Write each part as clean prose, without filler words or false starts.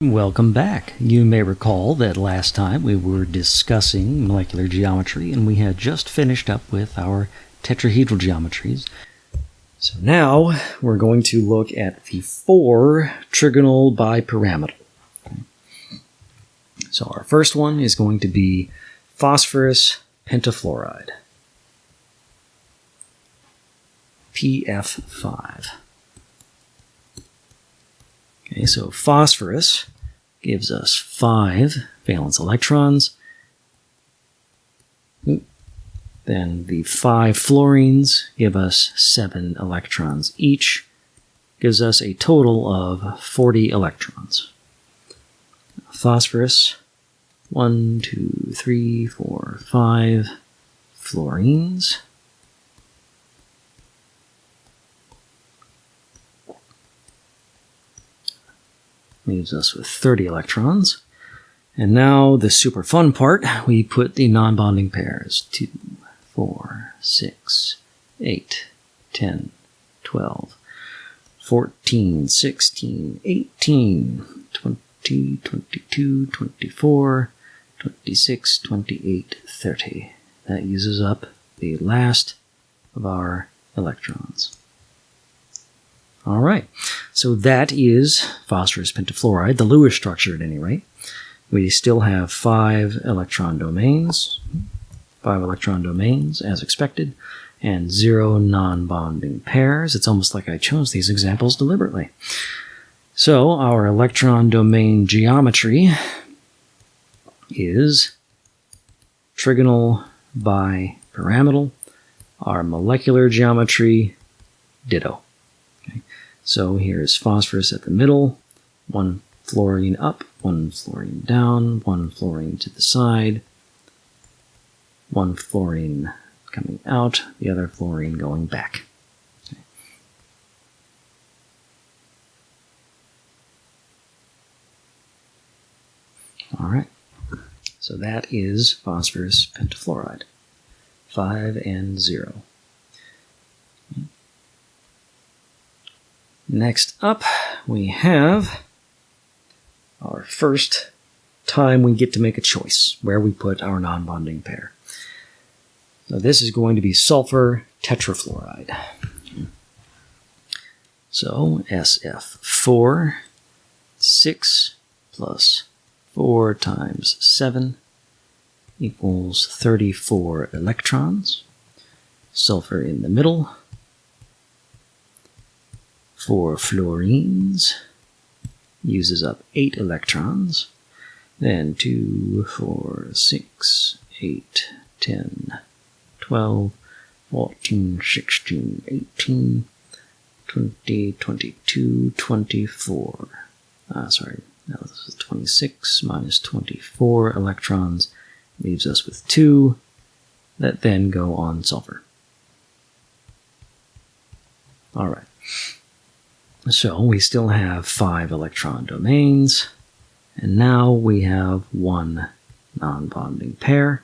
Welcome back. You may recall that last time we were discussing molecular geometry and we had just finished up with our tetrahedral geometries. So now we're going to look at the 4 trigonal bipyramidal. So our first one is going to be phosphorus pentafluoride, PF5. Okay, so phosphorus gives us 5 valence electrons. Then the 5 fluorines give us 7 electrons each. Gives us a total of 40 electrons. Phosphorus, 1, 2, 3, 4, 5 fluorines. Leaves us with 30 electrons. And now the super fun part, we put the non-bonding pairs. 2, 4, 6, 8, 10, 12, 14, 16, 18, 20, 22, 24, 26, 28, 30. That uses up the last of our electrons. All right, so that is phosphorus pentafluoride, the Lewis structure at any rate. We still have 5 electron domains as expected, and 0 non-bonding pairs. It's almost like I chose these examples deliberately. So our electron domain geometry is trigonal bipyramidal. Our molecular geometry, ditto. So here's phosphorus at the middle, 1 fluorine up, 1 fluorine down, 1 fluorine to the side, 1 fluorine coming out, the other fluorine going back. Okay. All right, so that is phosphorus pentafluoride, 5 and 0. Next up, we have our first time we get to make a choice where we put our non-bonding pair. So this is going to be sulfur tetrafluoride. So SF4, 6 plus 4 times 7 equals 34 electrons. Sulfur in the middle. 4 fluorines uses up 8 electrons. Then 2, 4, 6, 8, 10, 12, 14, 16, 18, 20, 22, 24. Sorry, now this is 26 minus 24 electrons leaves us with 2 that then go on sulfur. All right. So we still have 5 electron domains, and now we have 1 non-bonding pair.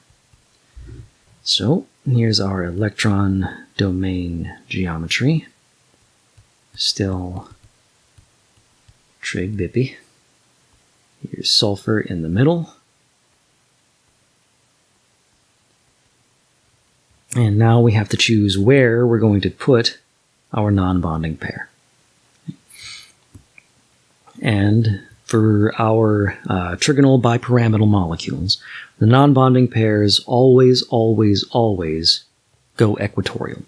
So here's our electron domain geometry. Still trig bippy. Here's sulfur in the middle. And now we have to choose where we're going to put our non-bonding pair. And for our trigonal bipyramidal molecules, the non-bonding pairs always go equatorial.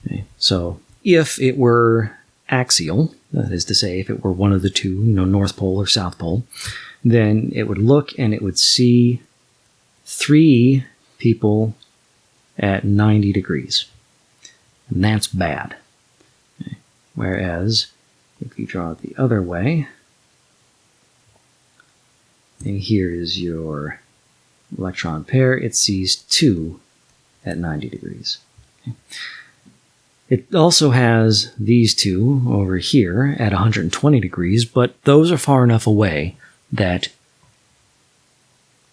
Okay. So if it were axial, that is to say, if it were one of the two, North Pole or South Pole, then it would look and it would see 3 people at 90 degrees. And that's bad. Okay. Whereas if you draw it the other way, and here is your electron pair, it sees 2 at 90 degrees. Okay. It also has these 2 over here at 120 degrees, but those are far enough away that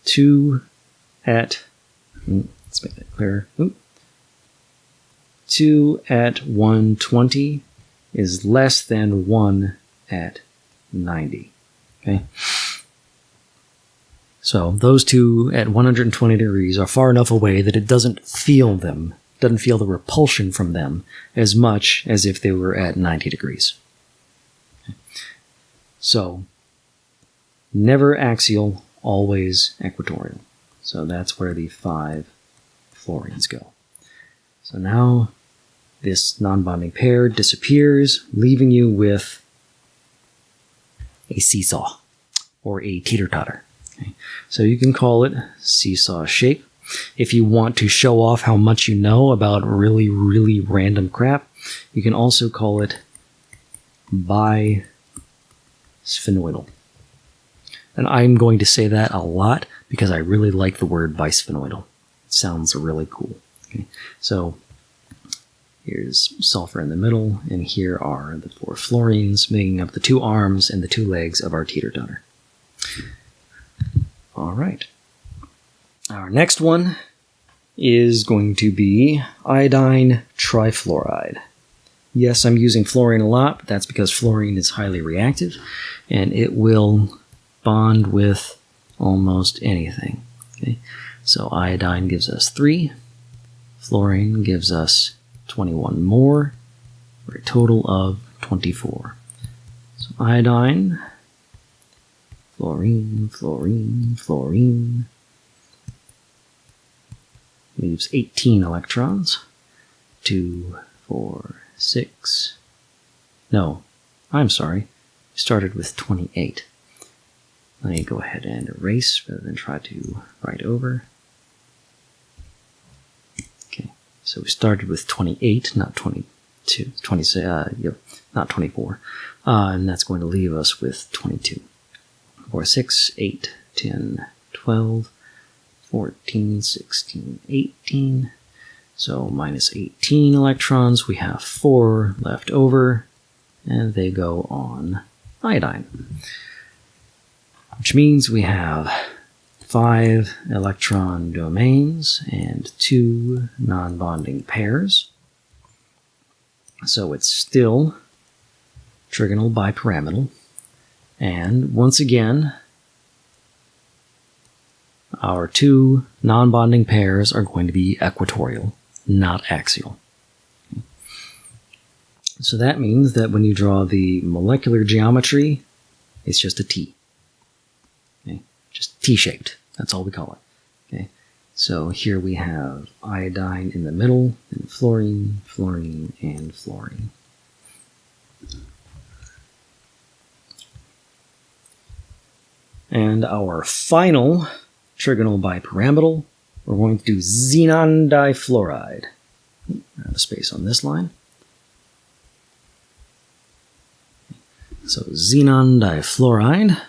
2 at, let's make that clearer, 2 at 120 is less than 1 at 90. Okay. So those two at 120 degrees are far enough away that it doesn't feel them, doesn't feel the repulsion from them as much as if they were at 90 degrees. Okay. So never axial, always equatorial. So that's where the 5 fluorines go. So now this non-bonding pair disappears, leaving you with a seesaw or a teeter-totter. Okay. So you can call it seesaw shape. If you want to show off how much you know about really, really random crap, you can also call it bisphenoidal. And I'm going to say that a lot because I really like the word bisphenoidal. It sounds really cool. Okay. So here's sulfur in the middle, and here are the 4 fluorines making up the 2 arms and the 2 legs of our teeter-totter. All right. Our next one is going to be iodine trifluoride. Yes, I'm using fluorine a lot, but that's because fluorine is highly reactive, and it will bond with almost anything. Okay? So iodine gives us 3. Fluorine gives us 21 more, for a total of 24. So iodine, fluorine, fluorine, fluorine, leaves 18 electrons. 2, 4, 6. No, I'm sorry. Started with 28. Let me go ahead and erase rather than try to write over. Okay, so we started with 28, not 22, not 24. And that's going to leave us with 22. 4, 6, 8, 10, 12, 14, 16, 18. So minus 18 electrons. We have 4 left over, and they go on iodine. Which means we have 5 electron domains and 2 non-bonding pairs. So it's still trigonal bipyramidal. And once again, our 2 non-bonding pairs are going to be equatorial, not axial. So that means that when you draw the molecular geometry, it's just a T. Okay? Just T-shaped. That's all we call it. Okay? So here we have iodine in the middle, and fluorine, fluorine, and fluorine. And our final trigonal bipyramidal, we're going to do Xenon Difluoride. Out of space on this line. So Xenon Difluoride.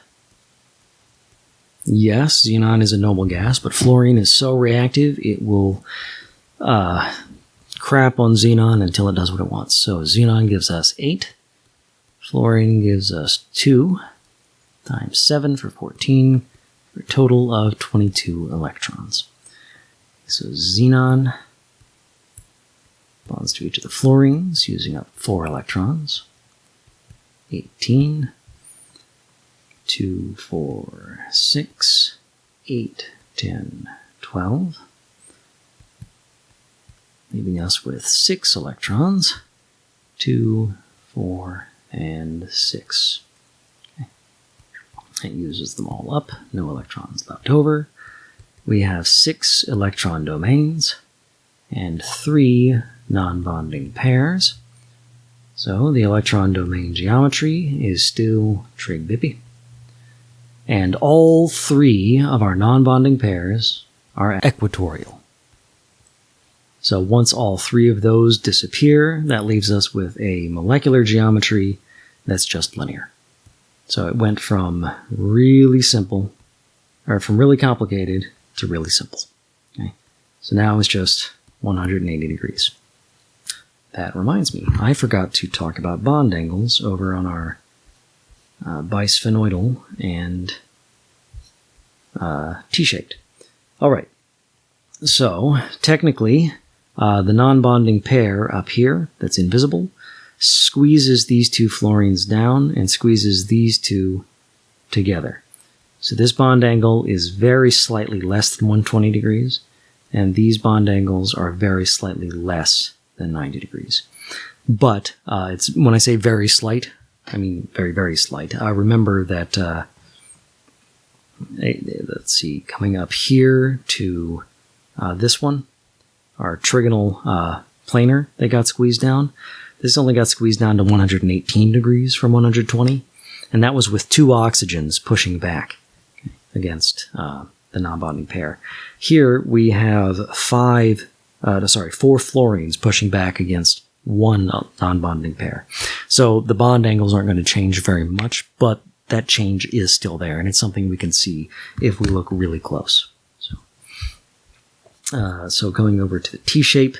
Yes, xenon is a noble gas, but fluorine is so reactive it will crap on xenon until it does what it wants. So xenon gives us 8. Fluorine gives us 2 times 7 for 14, for a total of 22 electrons. So xenon bonds to each of the fluorines, using up 4 electrons. 18, 2, 4, 6, 8, 10, 12, leaving us with 6 electrons. 2, 4, and 6. Okay. It uses them all up, no electrons left over. We have 6 electron domains and 3 non-bonding pairs. So the electron domain geometry is still trig-bippy. And all 3 of our non-bonding pairs are equatorial. So once all 3 of those disappear, that leaves us with a molecular geometry that's just linear. So it went from really simple, or from really complicated to really simple. Okay? So now it's just 180 degrees. That reminds me, I forgot to talk about bond angles over on our bisphenoidal and T-shaped. All right. So technically, the non-bonding pair up here that's invisible squeezes these two fluorines down and squeezes these two together. So this bond angle is very slightly less than 120 degrees, and these bond angles are very slightly less than 90 degrees. But it's when I say very slight, I mean very, very slight. Remember that, let's see, coming up here to this one, our trigonal planar that got squeezed down, this only got squeezed down to 118 degrees from 120, and that was with 2 oxygens pushing back against the non-bonding pair. Here we have 4 fluorines pushing back against 1 non-bonding pair. So the bond angles aren't going to change very much, but that change is still there, and it's something we can see if we look really close. So going over to the T-shape,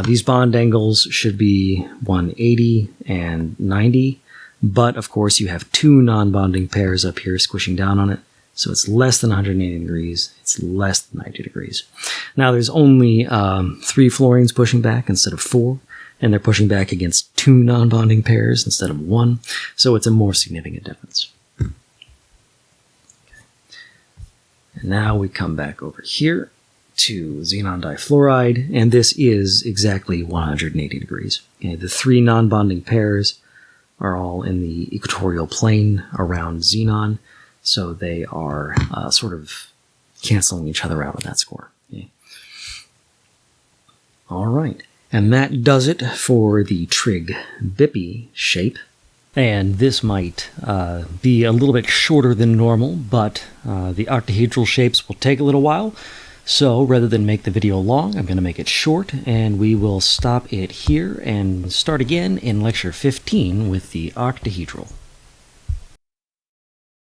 these bond angles should be 180 and 90, but of course you have 2 non-bonding pairs up here squishing down on it, so it's less than 180 degrees, it's less than 90 degrees. Now there's only 3 fluorines pushing back instead of 4, and they're pushing back against 2 non-bonding pairs instead of 1, so it's a more significant difference. Okay. And now we come back over here to xenon difluoride, and this is exactly 180 degrees. Okay, the 3 non-bonding pairs are all in the equatorial plane around xenon, so they are sort of canceling each other out on that score. Okay. All right, and that does it for the trig-bippy shape. And this might be a little bit shorter than normal, but the octahedral shapes will take a little while. So rather than make the video long, I'm going to make it short, and we will stop it here and start again in lecture 15 with the octahedral.